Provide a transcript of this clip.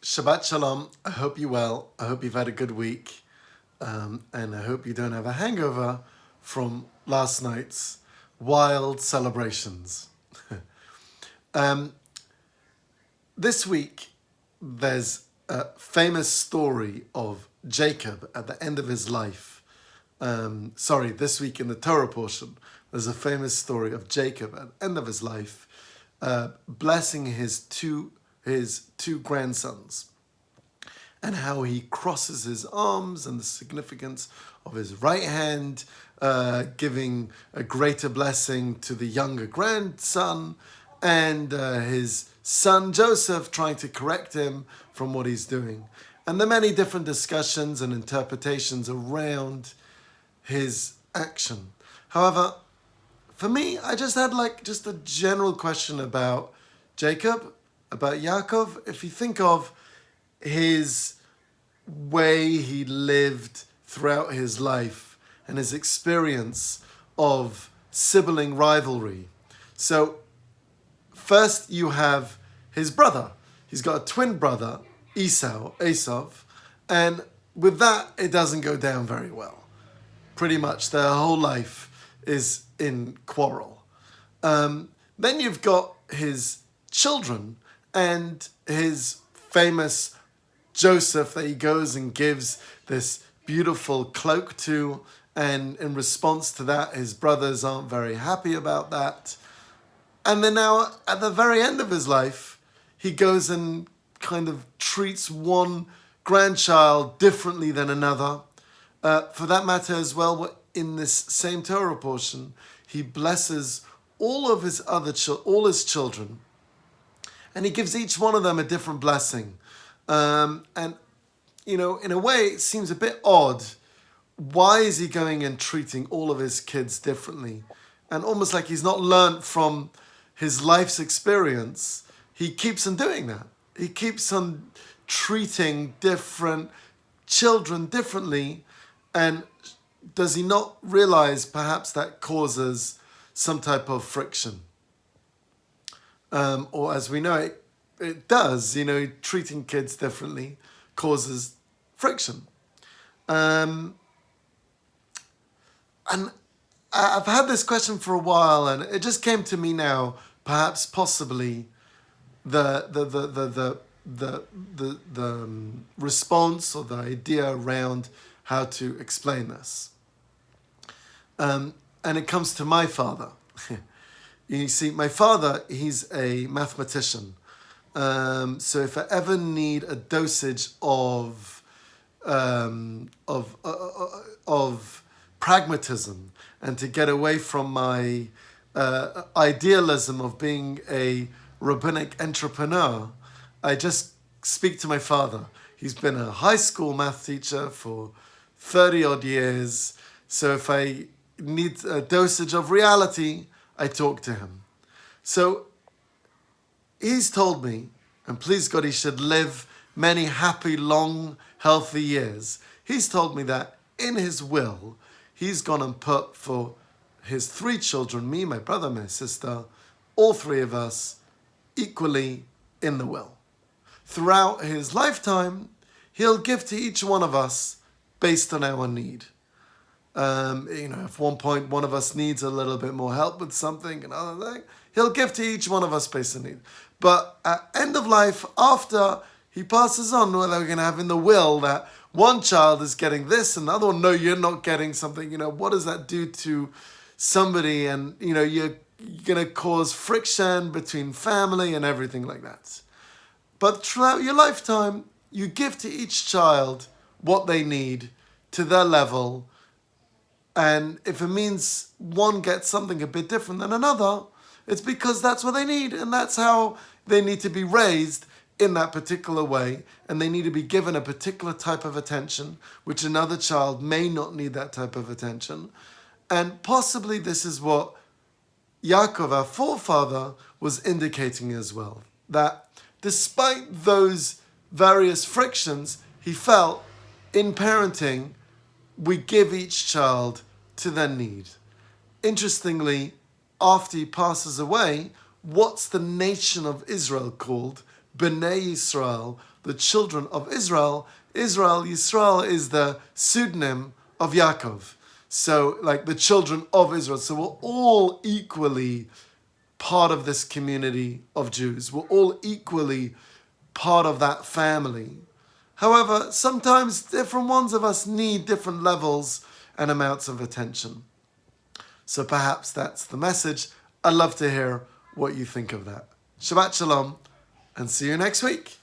Shabbat Shalom. I hope you're well. I hope you've had a good week. And I hope you don't have a hangover from last night's wild celebrations. This week, there's a famous story of Jacob at the end of his life. This week in the Torah portion, there's a famous story of Jacob at the end of his life, blessing his two grandsons, and how he crosses his arms and the significance of his right hand, giving a greater blessing to the younger grandson, and his son Joseph trying to correct him from what he's doing. And the many different discussions and interpretations around his action. However, for me, I just had just a general question about Jacob, about Yaakov. If you think of his way he lived throughout his life and his experience of sibling rivalry. So first you have his brother. He's got a twin brother, Esav, and with that, it doesn't go down very well. Pretty much their whole life is in quarrel. Then you've got his children and his famous Joseph that he goes and gives this beautiful cloak to, and in response to that, his brothers aren't very happy about that. And then now, at the very end of his life, he goes and kind of treats one grandchild differently than another. For that matter as well, in this same Torah portion, he blesses all his children, and he gives each one of them a different blessing. And, in a way, it seems a bit odd. Why is he going and treating all of his kids differently? And almost like he's not learned from his life's experience, he keeps on doing that. He keeps on treating different children differently. And does he not realize perhaps that causes some type of friction? Or as we know, it does. Treating kids differently causes friction. And I've had this question for a while, and it just came to me now. Perhaps, possibly, the response or the idea around how to explain this. And it comes to my father. You see, my father, he's a mathematician. So if I ever need a dosage of pragmatism and to get away from my idealism of being a rabbinic entrepreneur, I just speak to my father. He's been a high school math teacher for 30 odd years. So if I need a dosage of reality, I talk to him. So he's told me, and please God, he should live many happy, long, healthy years. He's told me that in his will, he's gone and put for his 3 children, me, my brother, my sister, all 3 of us, equally in the will. Throughout his lifetime, he'll give to each one of us based on our need. If one point one of us needs a little bit more help with something, another thing, he'll give to each one of us based on need. But at end of life, after he passes on, well, we're going to have in the will that one child is getting this and the other one, no, you're not getting something. What does that do to somebody? And, you're going to cause friction between family and everything like that. But throughout your lifetime, you give to each child what they need to their level. And if it means one gets something a bit different than another, it's because that's what they need. And that's how they need to be raised in that particular way. And they need to be given a particular type of attention, which another child may not need that type of attention. And possibly this is what Yaakov, our forefather, was indicating as well. That despite those various frictions, he felt in parenting, we give each child to their need. Interestingly, after he passes away, what's the nation of Israel called? Bnei Yisrael, the children of Israel. Yisrael is the pseudonym of Yaakov. So, like the children of Israel. So we're all equally part of this community of Jews. We're all equally part of that family. However, sometimes different ones of us need different levels and amounts of attention. So perhaps that's the message. I'd love to hear what you think of that. Shabbat Shalom, and see you next week.